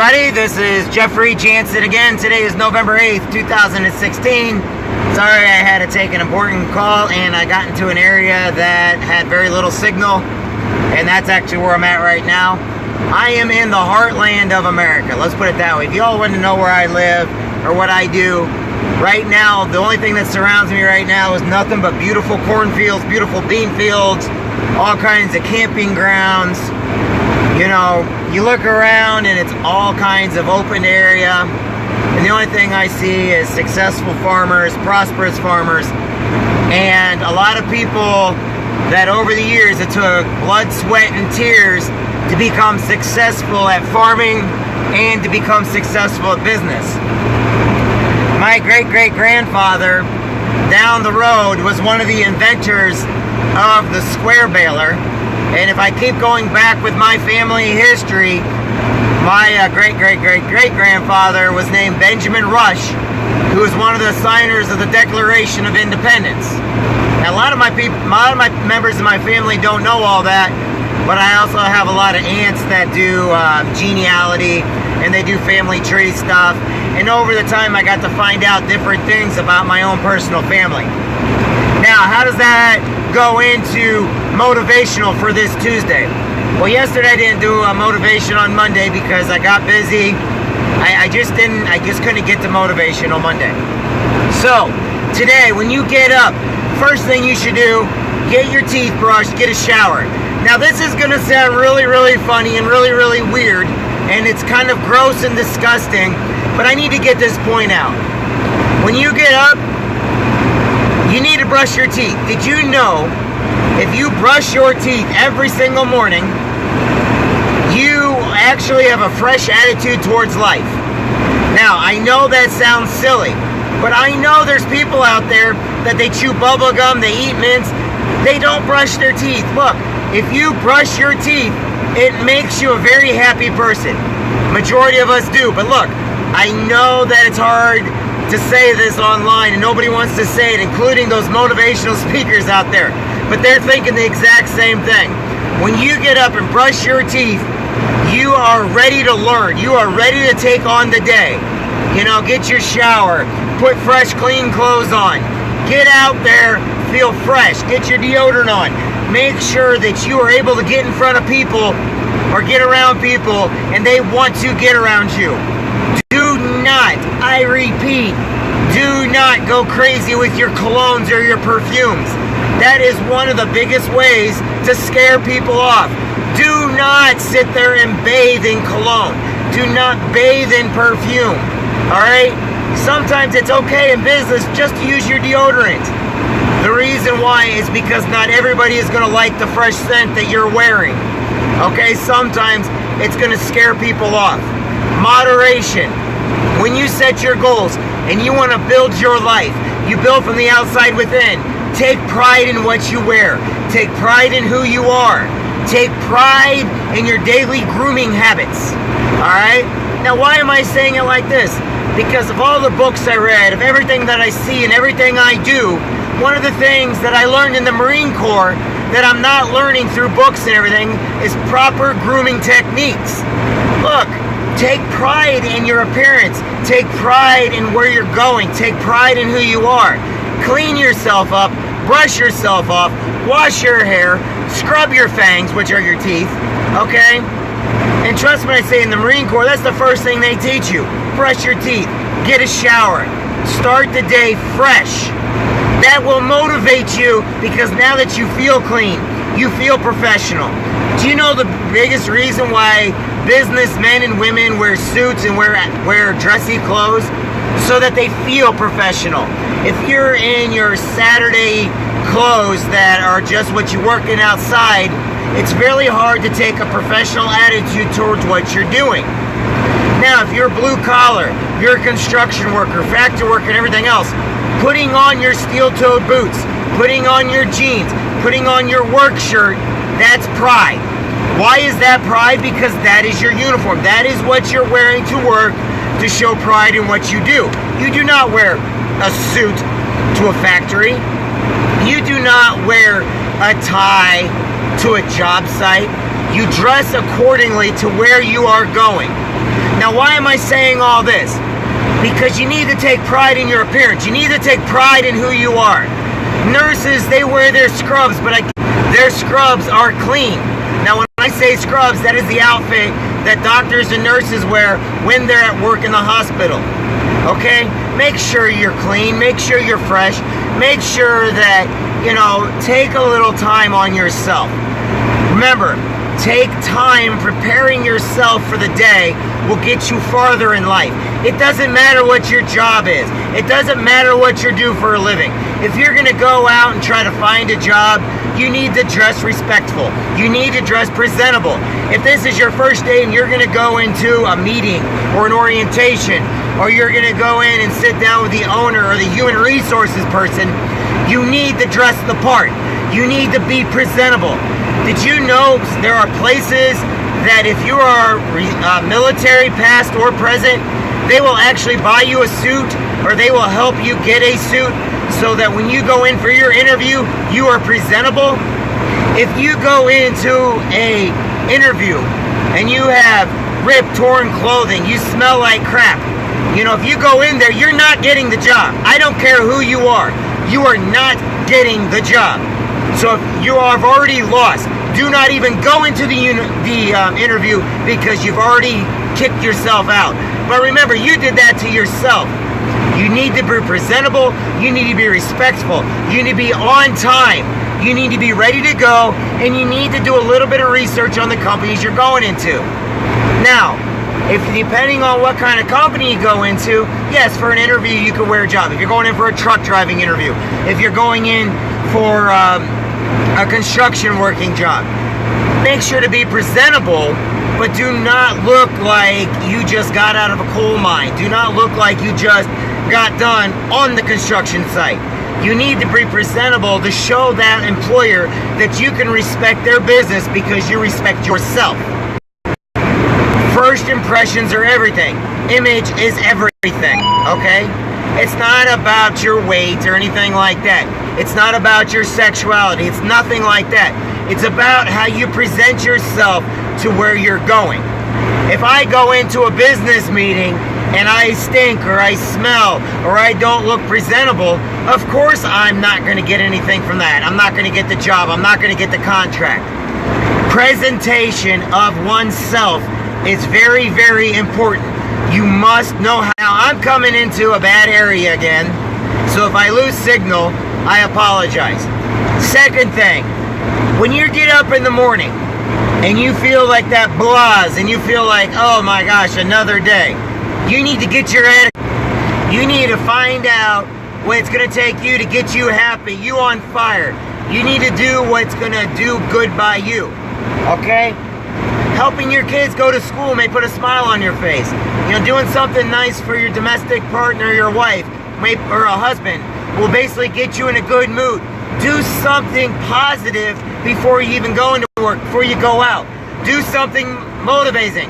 everybody, this is Jeffrey Jansen again. Today is November 8th, 2016. Sorry, I had to take an important call and I got into an area that had very little signal, and that's actually where I'm at right now. I am in the heartland of America, let's put it that way. If you all want to know where I live or what I do, right now, the only thing that surrounds me right now is nothing but beautiful cornfields, beautiful bean fields, all kinds of camping grounds. You know, you look around and it's all kinds of open area, and the only thing I see is successful farmers, prosperous farmers, and a lot of people that over the years it took blood, sweat, and tears to become successful at farming and to become successful at business. My great-great-grandfather down the road was one of the inventors of the square baler. And if I keep going back with my family history, my great-great-great-great-grandfather was named Benjamin Rush, who was one of the signers of the Declaration of Independence. Now, a lot of my members of my family don't know all that, but I also have a lot of aunts that do genealogy, and they do family tree stuff. And over the time, I got to find out different things about my own personal family. Now, how does that go into motivational for this Tuesday? Well, yesterday I didn't do a motivation on Monday because I got busy. I just couldn't get to motivation on Monday. So, today, when you get up, first thing you should do, get your teeth brushed, get a shower. Now, this is going to sound really, really funny and really, really weird, and it's kind of gross and disgusting, but I need to get this point out. When you get up, you need to brush your teeth. Did you know if you brush your teeth every single morning, you actually have a fresh attitude towards life? Now, I know that sounds silly, but I know there's people out there that they chew bubble gum, they eat mints, they don't brush their teeth. Look, if you brush your teeth, it makes you a very happy person. Majority of us do, but look, I know that it's hard to say this online and nobody wants to say it, including those motivational speakers out there, but they're thinking the exact same thing. When you get up and brush your teeth, you are ready to learn. You are ready to take on the day. You know, get your shower, put fresh, clean clothes on, get out there, feel fresh, get your deodorant on. Make sure that you are able to get in front of people or get around people and they want to get around you. Do not, I repeat, do not go crazy with your colognes or your perfumes. That is one of the biggest ways to scare people off. Do not sit there and bathe in cologne. Do not bathe in perfume. Alright? Sometimes it's okay in business just to use your deodorant. The reason why is because not everybody is going to like the fresh scent that you're wearing. Okay? Sometimes it's going to scare people off. Moderation. When you set your goals and you want to build your life, you build from the outside within. Take pride in what you wear. Take pride in who you are. Take pride in your daily grooming habits. Alright? Now, why am I saying it like this? Because of all the books I read, of everything that I see and everything I do, one of the things that I learned in the Marine Corps that I'm not learning through books and everything is proper grooming techniques. Look, take pride in your appearance. Take pride in where you're going. Take pride in who you are. Clean yourself up. Brush yourself off. Wash your hair. Scrub your fangs, which are your teeth. Okay? And trust me when I say in the Marine Corps, that's the first thing they teach you. Brush your teeth. Get a shower. Start the day fresh. That will motivate you because now that you feel clean, you feel professional. Do you know the biggest reason why businessmen and women wear suits and wear dressy clothes? So that they feel professional. If you're in your Saturday clothes that are just what you're working outside, it's really hard to take a professional attitude towards what you're doing. Now, if you're blue collar, you're a construction worker, factory worker, and everything else, putting on your steel-toed boots, putting on your jeans, putting on your work shirt, that's pride. Why is that pride? Because that is your uniform. That is what you're wearing to work to show pride in what you do. You do not wear a suit to a factory. You do not wear a tie to a job site. You dress accordingly to where you are going. Now, why am I saying all this? Because you need to take pride in your appearance. You need to take pride in who you are. Nurses, they wear their scrubs, but their scrubs are clean. Now, when I say scrubs, that is the outfit that doctors and nurses wear when they're at work in the hospital. Okay? Make sure you're clean. Make sure you're fresh. Make sure that, take a little time on yourself. Remember, take time preparing yourself for the day will get you farther in life. It doesn't matter what your job is. It doesn't matter what you do for a living. If you're going to go out and try to find a job, you need to dress respectful. You need to dress presentable. If this is your first day and you're going to go into a meeting or an orientation, or you're going to go in and sit down with the owner or the human resources person, you need to dress the part. You need to be presentable. Did you know there are places that if you are military, past or present, they will actually buy you a suit, or they will help you get a suit so that when you go in for your interview, you are presentable? If you go into a interview and you have ripped, torn clothing, you smell like crap, if you go in there, you're not getting the job. I don't care who you are not getting the job. So if you have already lost, do not even go into the interview, because you've already kicked yourself out. But remember, you did that to yourself. You need to be presentable. You need to be respectful. You need to be on time. You need to be ready to go, and you need to do a little bit of research on the companies you're going into. Now, if depending on what kind of company you go into, yes, for an interview you can wear a job. If you're going in for a truck driving interview, if you're going in for a construction working job, make sure to be presentable, but do not look like you just got out of a coal mine. Do not look like you just got done on the construction site. You need to be presentable to show that employer that you can respect their business because you respect yourself. First impressions are everything. Image is everything, okay? It's not about your weight or anything like that. It's not about your sexuality. It's nothing like that. It's about how you present yourself to where you're going. If I go into a business meeting and I stink or I smell or I don't look presentable, of course I'm not going to get anything from that. I'm not going to get the job. I'm not going to get the contract. Presentation of oneself is very, very important. You must know how. Now, I'm coming into a bad area again, so if I lose signal, I apologize. Second thing, when you get up in the morning and you feel like that blahs and you feel like, oh my gosh, another day, you need to get your attitude. You need to find out what it's going to take you to get you happy, you on fire. You need to do what's going to do good by you, okay? Helping your kids go to school may put a smile on your face. Doing something nice for your domestic partner, your wife, or a husband will basically get you in a good mood. Do something positive before you even go into work, before you go out. Do something motivating.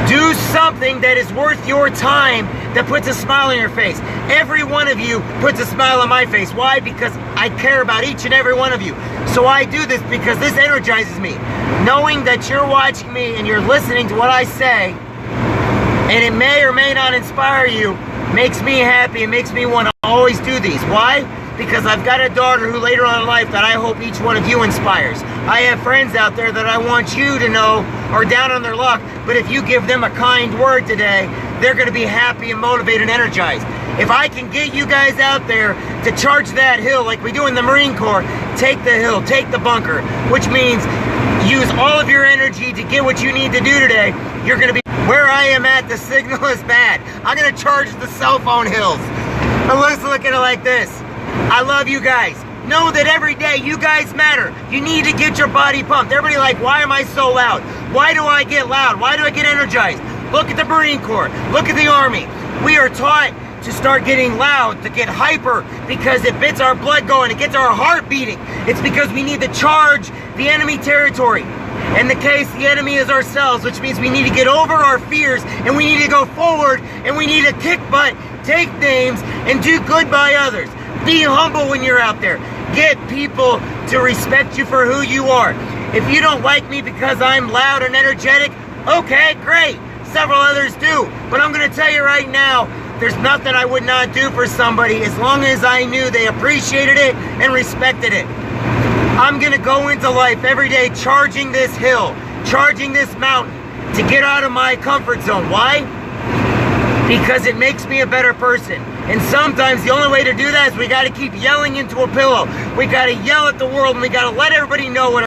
Do something that is worth your time that puts a smile on your face. Every one of you puts a smile on my face. Why? Because I care about each and every one of you. So I do this because this energizes me. Knowing that you're watching me and you're listening to what I say, and it may or may not inspire you, makes me happy. It makes me want to always do these. Why? Because I've got a daughter who later on in life that I hope each one of you inspires. I have friends out there that I want you to know are down on their luck, but if you give them a kind word today, they're going to be happy and motivated and energized. If I can get you guys out there to charge that hill like we do in the Marine Corps, take the hill, take the bunker, which means use all of your energy to get what you need to do today, you're going to be... Where I am at, the signal is bad. I'm going to charge the cell phone hills. But let's look at it like this. I love you guys. Know that every day you guys matter. You need to get your body pumped. Everybody like, why am I so loud? Why do I get loud? Why do I get energized? Look at the Marine Corps. Look at the Army. We are taught to start getting loud, to get hyper, because it gets our blood going. It gets our heart beating. It's because we need to charge the enemy territory. In the case, the enemy is ourselves, which means we need to get over our fears and we need to go forward and we need to kick butt, take names, and do good by others. Be humble when you're out there. Get people to respect you for who you are. If you don't like me because I'm loud and energetic, okay, great. several others do. But I'm going to tell you right now, there's nothing I would not do for somebody as long as I knew they appreciated it and respected it. I'm going to go into life every day charging this hill, charging this mountain to get out of my comfort zone. Why? Because it makes me a better person. And sometimes the only way to do that is we got to keep yelling into a pillow. We got to yell at the world, and we got to let everybody know what